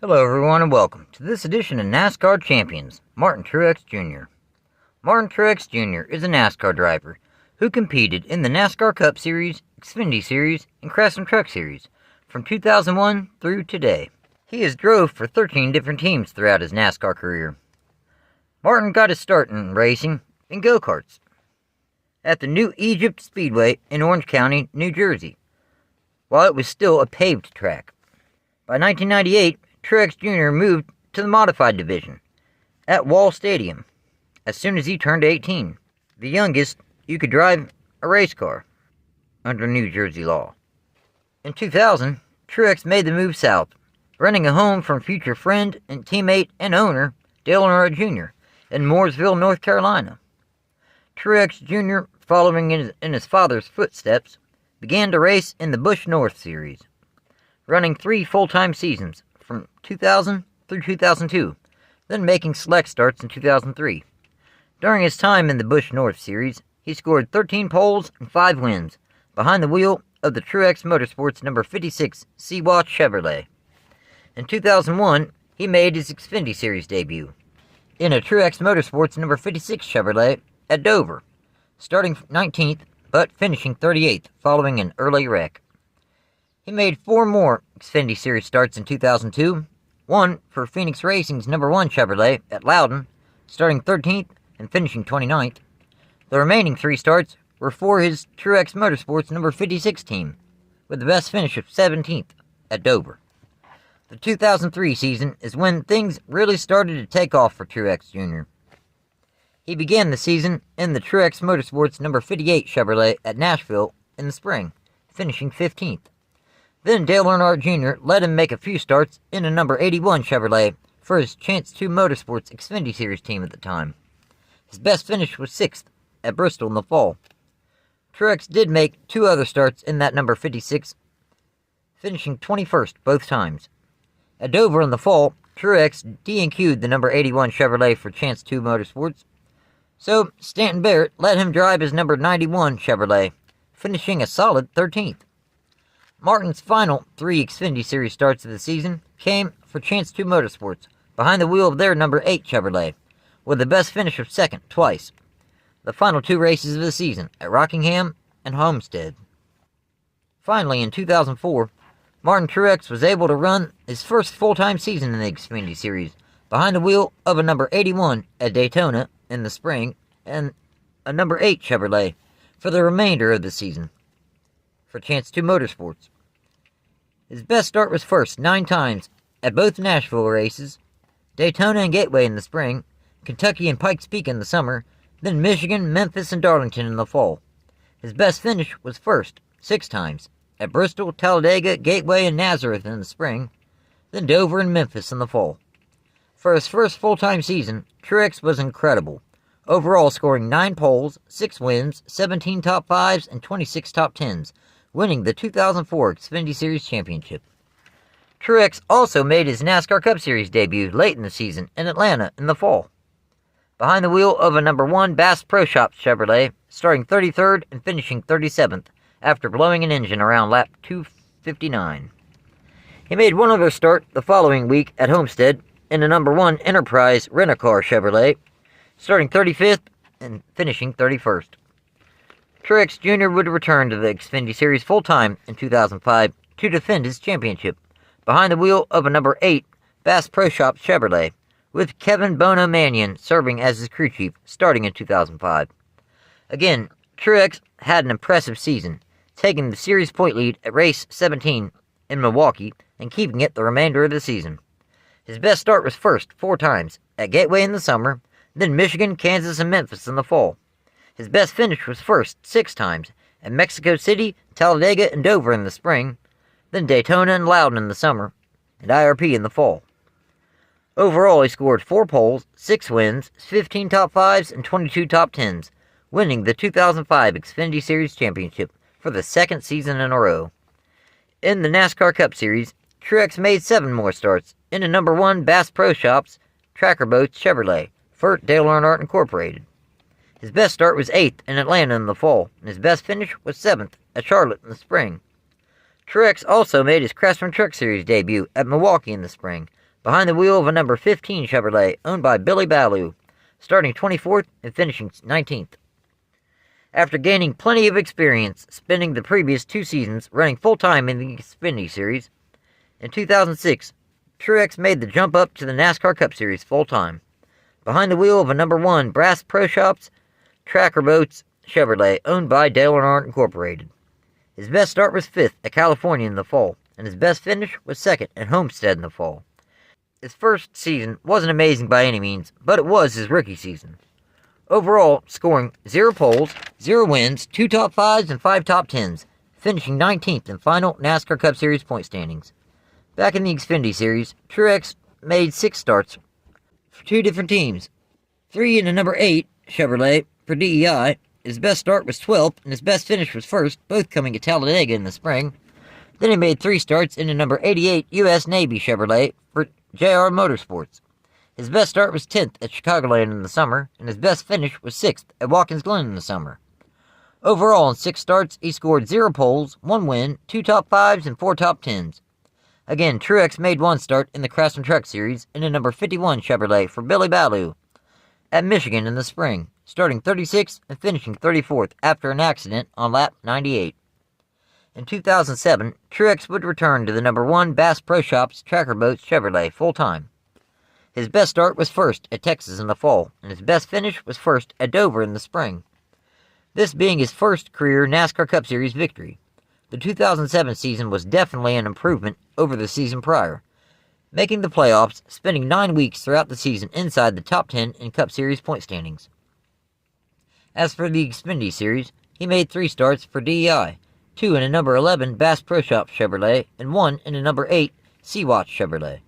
Hello everyone and welcome to this edition of NASCAR Champions, Martin Truex Jr. Martin Truex Jr. is a NASCAR driver who competed in the NASCAR Cup Series, Xfinity Series, and Craftsman Truck Series from 2001 through today. He has drove for 13 different teams throughout his NASCAR career. Martin got his start in racing in go-karts at the New Egypt Speedway in Orange County, New Jersey, while it was still a paved track. By 1998, Truex Jr. moved to the modified division at Wall Stadium as soon as he turned 18, the youngest you could drive a race car under New Jersey law. In 2000, Truex made the move south, renting a home from future friend and teammate and owner Dale Earnhardt Jr. in Mooresville, North Carolina. Truex Jr., following in his father's footsteps, began to race in the Busch North Series, running 3 full-time seasons from 2000 through 2002, then making select starts in 2003. During his time in the Busch North Series, he scored 13 poles and 5 wins behind the wheel of the Truex Motorsports number 56 Sea-Watch Chevrolet. In 2001, he made his Xfinity Series debut in a Truex Motorsports number 56 Chevrolet at Dover, starting 19th but finishing 38th following an early wreck. He made 4 more Xfinity Series starts in 2002, one for Phoenix Racing's number 1 Chevrolet at Loudon, starting 13th and finishing 29th. The remaining 3 starts were for his Truex Motorsports number 56 team, with the best finish of 17th at Dover. The 2003 season is when things really started to take off for Truex Jr. He began the season in the Truex Motorsports number 58 Chevrolet at Nashville in the spring, finishing 15th. Then Dale Earnhardt Jr. let him make a few starts in a number 81 Chevrolet for his Chance 2 Motorsports Xfinity Series team at the time. His best finish was 6th at Bristol in the fall. Truex did make 2 other starts in that number 56, finishing 21st both times. At Dover in the fall, Truex DNQ'd the number 81 Chevrolet for Chance 2 Motorsports, so Stanton Barrett let him drive his number 91 Chevrolet, finishing a solid 13th. Martin's final 3 Xfinity Series starts of the season came for Chance 2 Motorsports, behind the wheel of their number 8 Chevrolet, with the best finish of 2nd twice. The final 2 races of the season at Rockingham and Homestead. Finally, in 2004, Martin Truex was able to run his first full-time season in the Xfinity Series, behind the wheel of a number 81 at Daytona in the spring and a number 8 Chevrolet for the remainder of the season for Chance 2 Motorsports. His best start was first 9 times at both Nashville races, Daytona and Gateway in the spring, Kentucky and Pikes Peak in the summer, then Michigan, Memphis, and Darlington in the fall. His best finish was first 6 times at Bristol, Talladega, Gateway, and Nazareth in the spring, then Dover and Memphis in the fall. For his first full-time season, Truex was incredible, overall scoring 9 poles, 6 wins, 17 top 5s, and 26 top 10s, winning the 2004 Xfinity Series Championship. Truex also made his NASCAR Cup Series debut late in the season in Atlanta in the fall, behind the wheel of a number 1 Bass Pro Shops Chevrolet, starting 33rd and finishing 37th after blowing an engine around lap 259. He made one other start the following week at Homestead in a number 1 Enterprise Rent-A-Car Chevrolet, starting 35th and finishing 31st. Truex Jr. would return to the Xfinity Series full-time in 2005 to defend his championship, behind the wheel of a number 8 Bass Pro Shops Chevrolet, with Kevin Bono Mannion serving as his crew chief starting in 2005. Again, Truex had an impressive season, taking the series point lead at race 17 in Milwaukee and keeping it the remainder of the season. His best start was first 4 times at Gateway in the summer, then Michigan, Kansas, and Memphis in the fall. His best finish was first 6 times at Mexico City, Talladega, and Dover in the spring, then Daytona and Loudon in the summer, and IRP in the fall. Overall, he scored 4 poles, 6 wins, 15 top 5s, and 22 top 10s, winning the 2005 Xfinity Series Championship for the 2nd season in a row. In the NASCAR Cup Series, Truex made 7 more starts in a number 1 Bass Pro Shops Tracker Boats Chevrolet for Dale Earnhardt Incorporated. His best start was 8th in Atlanta in the fall, and his best finish was 7th at Charlotte in the spring. Truex also made his Craftsman Truck Series debut at Milwaukee in the spring, behind the wheel of a number 15 Chevrolet owned by Billy Ballou, starting 24th and finishing 19th. After gaining plenty of experience spending the previous 2 seasons running full-time in the Xfinity Series, in 2006, Truex made the jump up to the NASCAR Cup Series full-time, behind the wheel of a number 1 Brass Pro Shops Tracker Boats Chevrolet owned by Dale Earnhardt Incorporated. His best start was 5th at California in the fall, and his best finish was 2nd at Homestead in the fall. His first season wasn't amazing by any means, but it was his rookie season. Overall, scoring 0 poles, 0 wins, 2 top 5s, and 5 top 10s, finishing 19th in final NASCAR Cup Series point standings. Back in the Xfinity Series, Truex made 6 starts for 2 different teams. 3 in the number 8 Chevrolet for DEI. His best start was 12th, and his best finish was 1st, both coming at Talladega in the spring. Then he made 3 starts in the number 88 U.S. Navy Chevrolet for JR Motorsports. His best start was 10th at Chicagoland in the summer, and his best finish was 6th at Watkins Glen in the summer. Overall, in 6 starts, he scored 0 poles, 1 win, 2 top 5s, and 4 top 10s. Again, Truex made 1 start in the Craftsman Truck Series in the number 51 Chevrolet for Billy Ballou at Michigan in the spring, starting 36th and finishing 34th after an accident on lap 98. In 2007, Truex would return to the number 1 Bass Pro Shops Tracker Boats Chevrolet full-time. His best start was 1st at Texas in the fall, and his best finish was 1st at Dover in the spring. This being his first career NASCAR Cup Series victory. The 2007 season was definitely an improvement over the season prior, making the playoffs, spending 9 weeks throughout the season inside the top 10 in Cup Series point standings. As for the Xfinity Series, he made 3 starts for DEI, 2 in a number 11 Bass Pro Shops Chevrolet, and 1 in a number 8 Sea-Watch Chevrolet.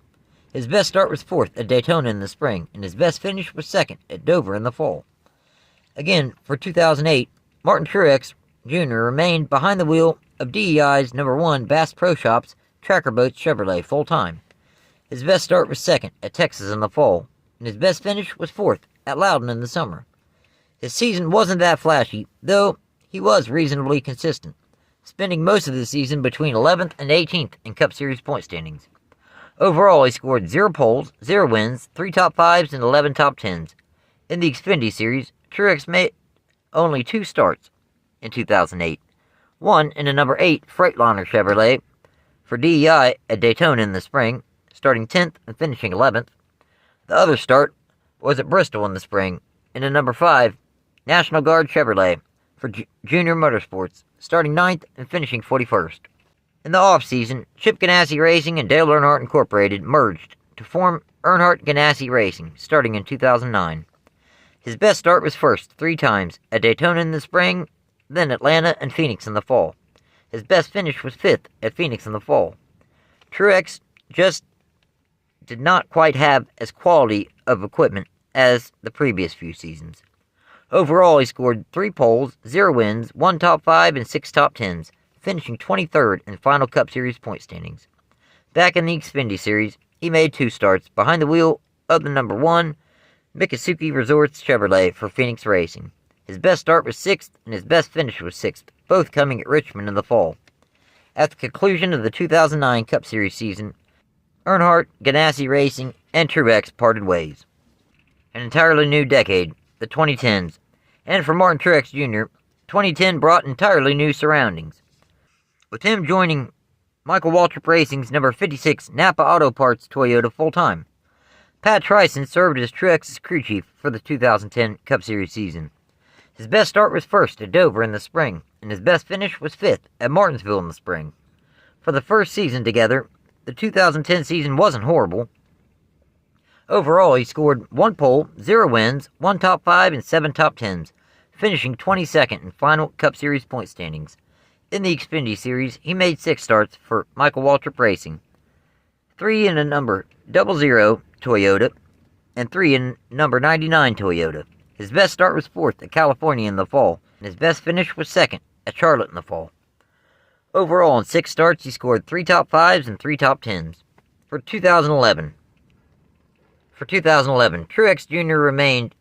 His best start was 4th at Daytona in the spring, and his best finish was 2nd at Dover in the fall. Again, for 2008, Martin Truex Jr. remained behind the wheel of DEI's number 1 Bass Pro Shops Tracker Boats Chevrolet full-time. His best start was 2nd at Texas in the fall, and his best finish was 4th at Loudon in the summer. His season wasn't that flashy, though he was reasonably consistent, spending most of the season between 11th and 18th in Cup Series point standings. Overall, he scored 0 poles, 0 wins, 3 top 5s, and 11 top 10s. In the Xfinity Series, Truex made only 2 starts in 2008. 1 in a number 8 Freightliner Chevrolet for DEI at Daytona in the spring, starting 10th and finishing 11th. The other start was at Bristol in the spring in a number 5 National Guard Chevrolet for Junior Motorsports, starting 9th and finishing 41st. In the off-season, Chip Ganassi Racing and Dale Earnhardt Incorporated merged to form Earnhardt Ganassi Racing, starting in 2009. His best start was 1st 3 times at Daytona in the spring, then Atlanta and Phoenix in the fall. His best finish was 5th at Phoenix in the fall. Truex just did not quite have as quality of equipment as the previous few seasons. Overall, he scored 3 poles, 0 wins, 1 top 5, and 6 top 10s, finishing 23rd in final Cup Series point standings. Back in the Xfinity Series, he made 2 starts behind the wheel of the number 1 Miccosukee Resorts Chevrolet for Phoenix Racing. His best start was 6th, and his best finish was 6th, both coming at Richmond in the fall. At the conclusion of the 2009 Cup Series season, Earnhardt, Ganassi Racing, and Truex parted ways. An entirely new decade, the 2010s, and for Martin Truex Jr., 2010 brought entirely new surroundings, with him joining Michael Waltrip Racing's number 56 Napa Auto Parts Toyota full-time. Pat Tryson served as Truex's crew chief for the 2010 Cup Series season. His best start was 1st at Dover in the spring, and his best finish was 5th at Martinsville in the spring. For the first season together, the 2010 season wasn't horrible. Overall, he scored 1 pole, 0 wins, 1 top 5, and 7 top 10s, finishing 22nd in final Cup Series point standings. In the Xfinity Series, he made 6 starts for Michael Waltrip Racing, 3 in a number 00 Toyota, and 3 in number 99 Toyota. His best start was 4th at California in the fall, and his best finish was 2nd at Charlotte in the fall. Overall, in 6 starts, he scored 3 top 5s and 3 top 10s. For 2011, Truex Jr. remained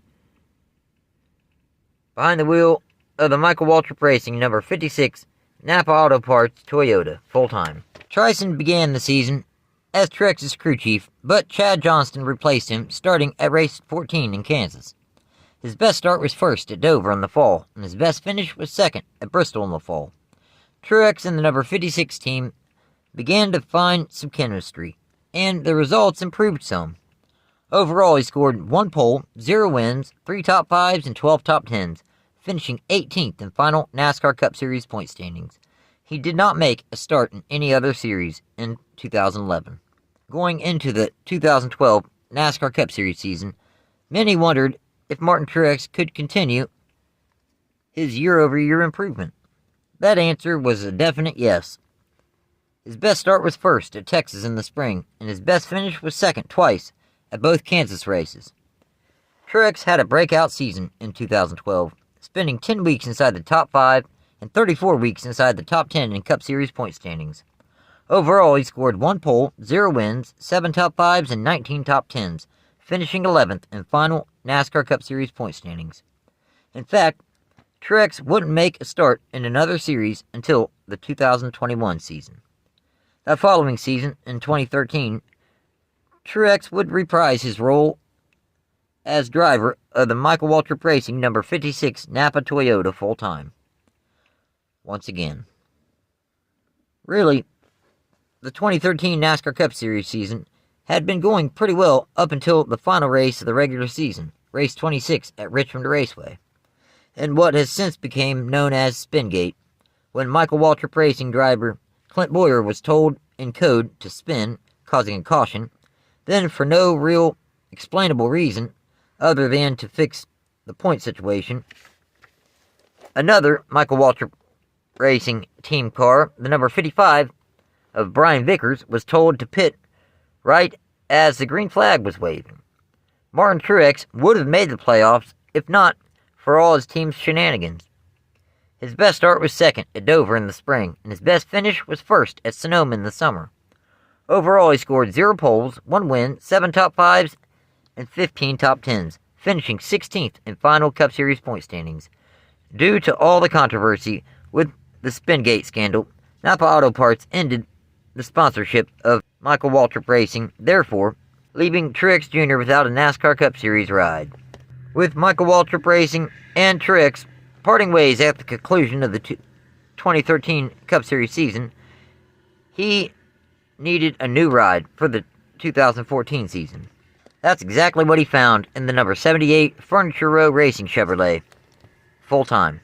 behind the wheel of the Michael Waltrip Racing number 56 Napa Auto Parts Toyota full-time. Tryson began the season as Truex's crew chief, but Chad Johnston replaced him starting at race 14 in Kansas. His best start was first at Dover in the fall, and his best finish was second at Bristol in the fall. Truex and the number 56 team began to find some chemistry, and the results improved some. Overall, he scored 1 pole, 0 wins, 3 top 5s, and 12 top 10s, finishing 18th in final NASCAR Cup Series point standings. He did not make a start in any other series in 2011. Going into the 2012 NASCAR Cup Series season, many wondered if Martin Truex could continue his year-over-year improvement. That answer was a definite yes. His best start was first at Texas in the spring, and his best finish was second twice at both Kansas races. Truex had a breakout season in 2012, spending 10 weeks inside the top 5 and 34 weeks inside the top 10 in Cup Series point standings. Overall, he scored 1 pole, 0 wins, 7 top 5s, and 19 top 10s, finishing 11th in final NASCAR Cup Series point standings. In fact, Truex wouldn't make a start in another series until the 2021 season. That following season, in 2013, Truex would reprise his role as driver of the Michael Waltrip Racing number 56 Napa Toyota full-time. Once again. Really, the 2013 NASCAR Cup Series season had been going pretty well up until the final race of the regular season, race 26 at Richmond Raceway, and what has since become known as Spingate, when Michael Waltrip Racing driver Clint Bowyer was told in code to spin, causing a caution, then for no real explainable reason other than to fix the point situation, another Michael Waltrip Racing team car, the number 55 of Brian Vickers, was told to pit right as the green flag was waving. Martin Truex would have made the playoffs if not for all his team's shenanigans. His best start was second at Dover in the spring, and his best finish was first at Sonoma in the summer. Overall, he scored 0 poles, 1 win, 7 top 5s, and 15 top 10s, finishing 16th in final Cup Series point standings. Due to all the controversy with the Spingate scandal, Napa Auto Parts ended the sponsorship of Michael Waltrip Racing, therefore leaving Truex Jr. without a NASCAR Cup Series ride. With Michael Waltrip Racing and Truex parting ways at the conclusion of the 2013 Cup Series season, he needed a new ride for the 2014 season. That's exactly what he found in the number 78 Furniture Row Racing Chevrolet, full-time.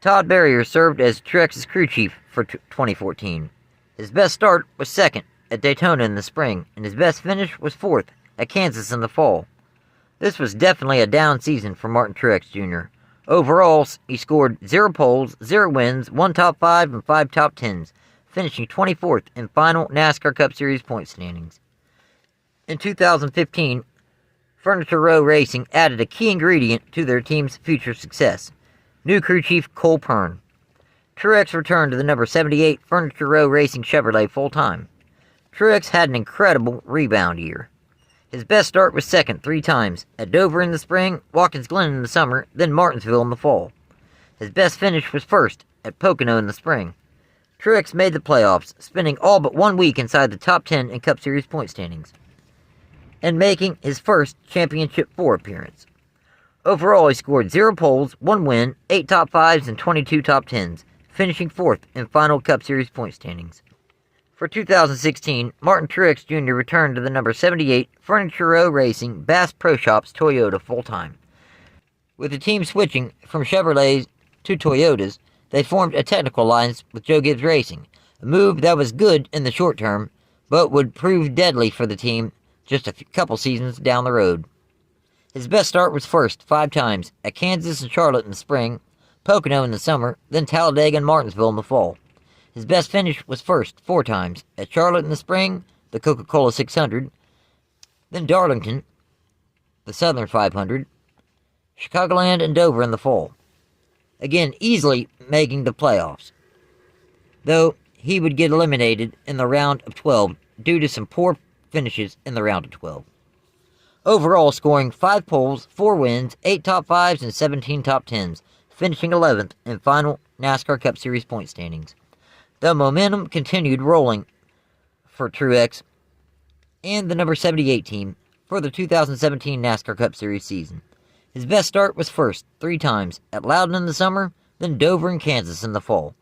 Todd Berrier served as Truex's crew chief for 2014. His best start was second at Daytona in the spring, and his best finish was fourth at Kansas in the fall. This was definitely a down season for Martin Truex Jr. Overall, he scored 0 poles, 0 wins, 1 top 5, and 5 top 10s, finishing 24th in final NASCAR Cup Series point standings. In 2015, Furniture Row Racing added a key ingredient to their team's future success: new crew chief Cole Pearn. Truex returned to the number 78 Furniture Row Racing Chevrolet full-time. Truex had an incredible rebound year. His best start was second 3 times, at Dover in the spring, Watkins Glen in the summer, then Martinsville in the fall. His best finish was first, at Pocono in the spring. Truex made the playoffs, spending all but 1 week inside the top 10 in Cup Series point standings, and making his first Championship 4 appearance. Overall, he scored 0 poles, 1 win, 8 top 5s, and 22 top 10s, finishing 4th in final Cup Series point standings. For 2016, Martin Truex Jr. returned to the number 78 Furniture Row Racing Bass Pro Shops Toyota full-time. With the team switching from Chevrolets to Toyotas, they formed a technical alliance with Joe Gibbs Racing, a move that was good in the short term, but would prove deadly for the team just a couple seasons down the road. His best start was first 5 times, at Kansas and Charlotte in the spring, Pocono in the summer, then Talladega and Martinsville in the fall. His best finish was first 4 times, at Charlotte in the spring, the Coca Cola 600, then Darlington, the Southern 500, Chicagoland, and Dover in the fall. Again, easily making the playoffs, though he would get eliminated in the round of 12 due to some poor finishes in the round of 12. Overall, scoring 5 poles, 4 wins, 8 top 5s, and 17 top 10s, finishing 11th in final NASCAR Cup Series point standings. The momentum continued rolling for Truex and the number 78 team for the 2017 NASCAR Cup Series season. His best start was first 3 times at Loudon in the summer, then Dover and Kansas in the fall.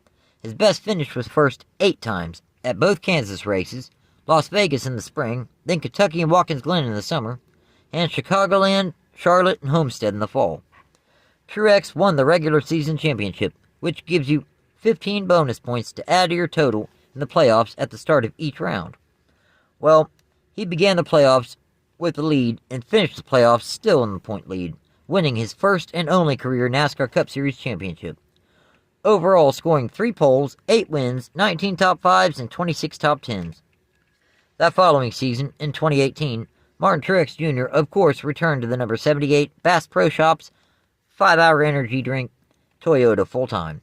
His best finish was first 8 times at both Kansas races, Las Vegas in the spring, then Kentucky and Watkins Glen in the summer, and Chicagoland, Charlotte, and Homestead in the fall. Truex won the regular season championship, which gives you 15 bonus points to add to your total in the playoffs at the start of each round. Well, he began the playoffs with the lead and finished the playoffs still in the point lead, winning his first and only career NASCAR Cup Series championship. Overall scoring 3 poles, 8 wins, 19 top 5s, and 26 top 10s. That following season, in 2018, Martin Truex Jr. of course returned to the number 78 Bass Pro Shops 5-hour energy drink Toyota full-time.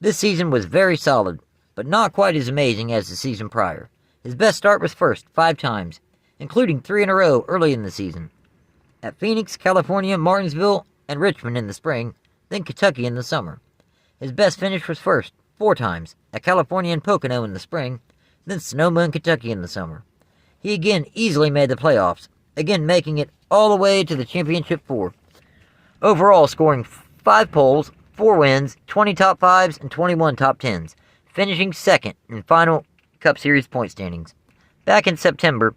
This season was very solid, but not quite as amazing as the season prior. His best start was first 5 times, including 3 in a row early in the season. At Phoenix, California, Martinsville, and Richmond in the spring, then Kentucky in the summer. His best finish was first 4 times, at California and Pocono in the spring, then Sonoma and Kentucky in the summer. He again easily made the playoffs, again making it all the way to the championship 4. Overall scoring 5 poles, 4 wins, 20 top 5s, and 21 top 10s, finishing second in final Cup Series point standings. Back in September,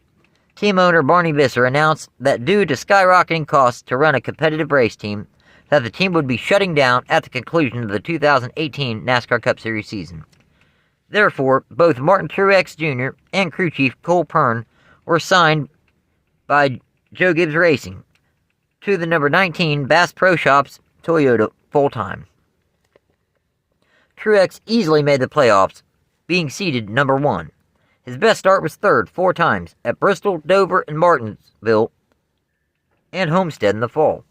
team owner Barney Visser announced that due to skyrocketing costs to run a competitive race team, that the team would be shutting down at the conclusion of the 2018 NASCAR Cup Series season. Therefore, both Martin Truex Jr. and crew chief Cole Pearn were signed by Joe Gibbs Racing to the number 19 Bass Pro Shops Toyota full-time. Truex easily made the playoffs, being seeded number 1. His best start was third 4 times at Bristol, Dover, and Martinsville, and Homestead in the fall.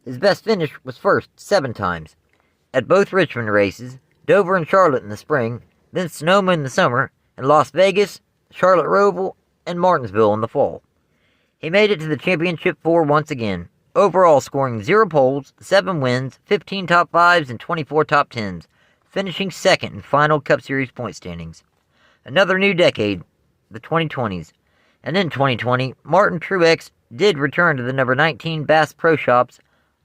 His best finish was first 7 times at both Richmond races, Dover and Charlotte in the spring, then Sonoma in the summer, and Las Vegas, Charlotte Roval, and Martinsville in the fall. He made it to the championship 4 once again, overall scoring 0 poles, 7 wins, 15 top 5s, and 24 top 10s, finishing second in final Cup Series point standings. Another new decade, the 2020s, and in 2020, Martin Truex did return to the number 19 Bass Pro Shops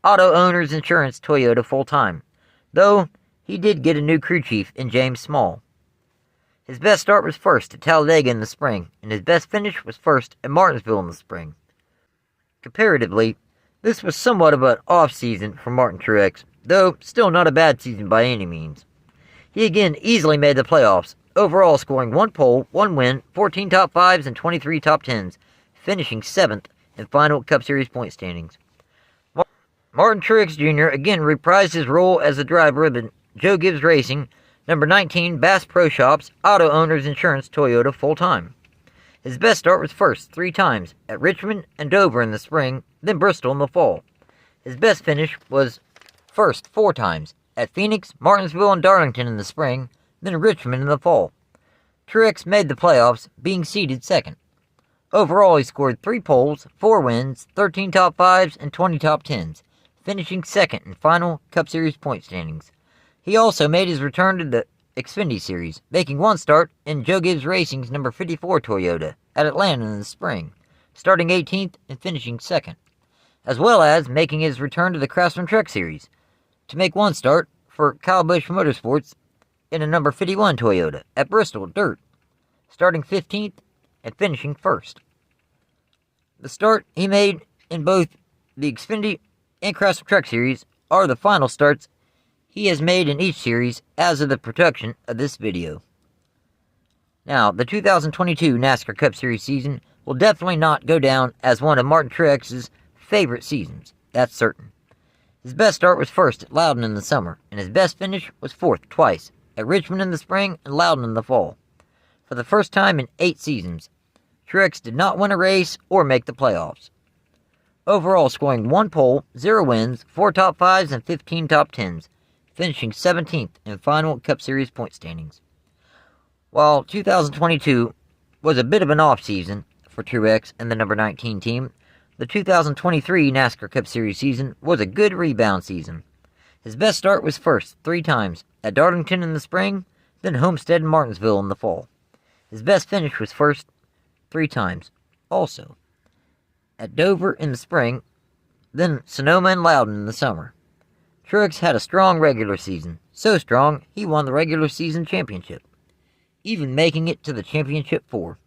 Auto Owners Insurance Toyota full-time, though he did get a new crew chief in James Small. His best start was first at Talladega in the spring, and his best finish was first at Martinsville in the spring. Comparatively, this was somewhat of an off-season for Martin Truex, though still not a bad season by any means. He again easily made the playoffs, overall scoring 1 pole, 1 win, 14 top 5s, and 23 top 10s, finishing 7th in final Cup Series point standings. Martin Truex Jr. again reprised his role as the driver of the Joe Gibbs Racing number 19 Bass Pro Shops Auto Owners Insurance Toyota full-time. His best start was first 3 times at Richmond and Dover in the spring, then Bristol in the fall. His best finish was first 4 times at Phoenix, Martinsville, and Darlington in the spring, then Richmond in the fall. Truex made the playoffs, being seeded second. Overall, he scored 3 poles, 4 wins, 13 top 5s, and 20 top 10s, finishing second in final Cup Series point standings. He also made his return to the Xfinity Series, making 1 start in Joe Gibbs Racing's number 54 Toyota at Atlanta in the spring, starting 18th and finishing second, as well as making his return to the Craftsman Truck Series, to make 1 start for Kyle Busch Motorsports in a number 51 Toyota at Bristol Dirt, starting 15th and finishing first. The start he made in both the Xfinity and Craftsman Truck Series are the final starts he has made in each series as of the production of this video. Now, the 2022 NASCAR Cup Series season will definitely not go down as one of Martin Truex's favorite seasons, that's certain. His best start was first at Loudon in the summer, and his best finish was 4th twice, at Richmond in the spring and Loudon in the fall. For the first time in 8 seasons, Truex did not win a race or make the playoffs. Overall scoring 1 pole, 0 wins, 4 top 5s, and 15 top 10s, finishing 17th in final Cup Series point standings. While 2022 was a bit of an off-season for Truex and the number 19 team, the 2023 NASCAR Cup Series season was a good rebound season. His best start was first 3 times, at Darlington in the spring, then Homestead and Martinsville in the fall. His best finish was first 3 times, also. At Dover in the spring, then Sonoma and Loudon in the summer. Truex had a strong regular season, so strong he won the regular season championship, even making it to the championship 4.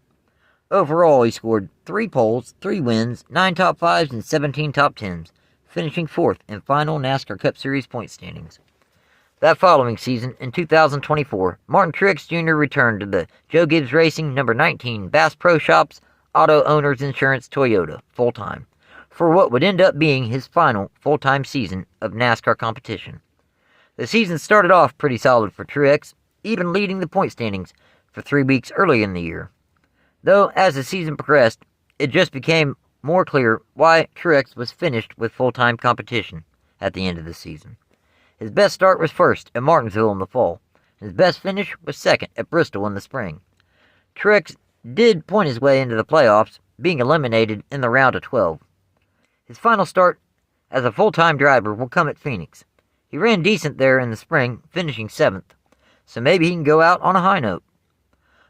Overall, he scored 3 poles, 3 wins, 9 top 5s, and 17 top 10s, finishing 4th in final NASCAR Cup Series point standings. That following season, in 2024, Martin Truex Jr. returned to the Joe Gibbs Racing number 19 Bass Pro Shops Auto Owners Insurance Toyota full-time, for what would end up being his final full-time season of NASCAR competition. The season started off pretty solid for Truex, even leading the point standings for 3 weeks early in the year. Though, as the season progressed, it just became more clear why Truex was finished with full-time competition at the end of the season. His best start was first at Martinsville in the fall. His best finish was second at Bristol in the spring. Truex did point his way into the playoffs, being eliminated in the round of 12. His final start as a full-time driver will come at Phoenix. He ran decent there in the spring, finishing 7th, so maybe he can go out on a high note.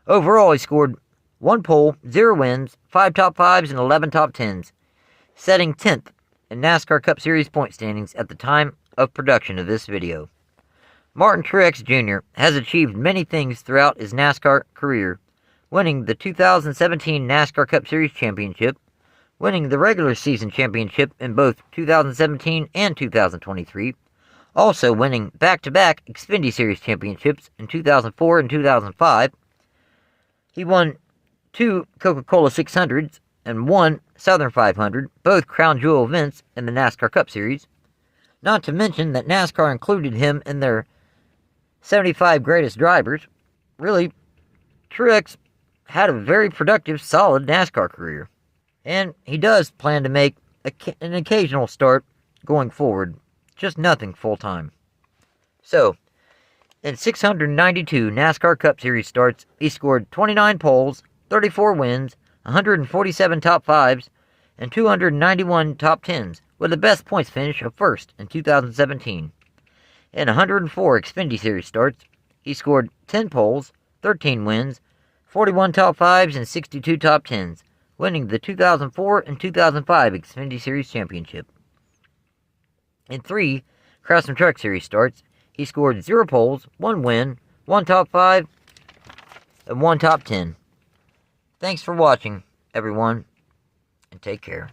Overall, he scored 1 pole, 0 wins, 5 top 5s, and 11 top 10s, setting 10th in NASCAR Cup Series point standings at the time of production of this video. Martin Truex Jr. has achieved many things throughout his NASCAR career, winning the 2017 NASCAR Cup Series championship, winning the regular season championship in both 2017 and 2023, also winning back-to-back Xfinity Series championships in 2004 and 2005. He won 2 Coca Cola 600s and 1 Southern 500, both crown jewel events in the NASCAR Cup Series. Not to mention that NASCAR included him in their 75 greatest drivers. Really, Truex had a very productive, solid NASCAR career. And he does plan to make an occasional start going forward, just nothing full-time. So, in 692 NASCAR Cup Series starts, he scored 29 poles, 34 wins, 147 top 5s, and 291 top 10s, with the best points finish of first in 2017. In 104 Xfinity Series starts, he scored 10 poles, 13 wins, 41 top 5s, and 62 top 10s, winning the 2004 and 2005 Xfinity Series championship. In 3 Craftsman Truck Series starts, he scored 0 poles, 1 win, 1 top 5, and 1 top 10. Thanks for watching, everyone, and take care.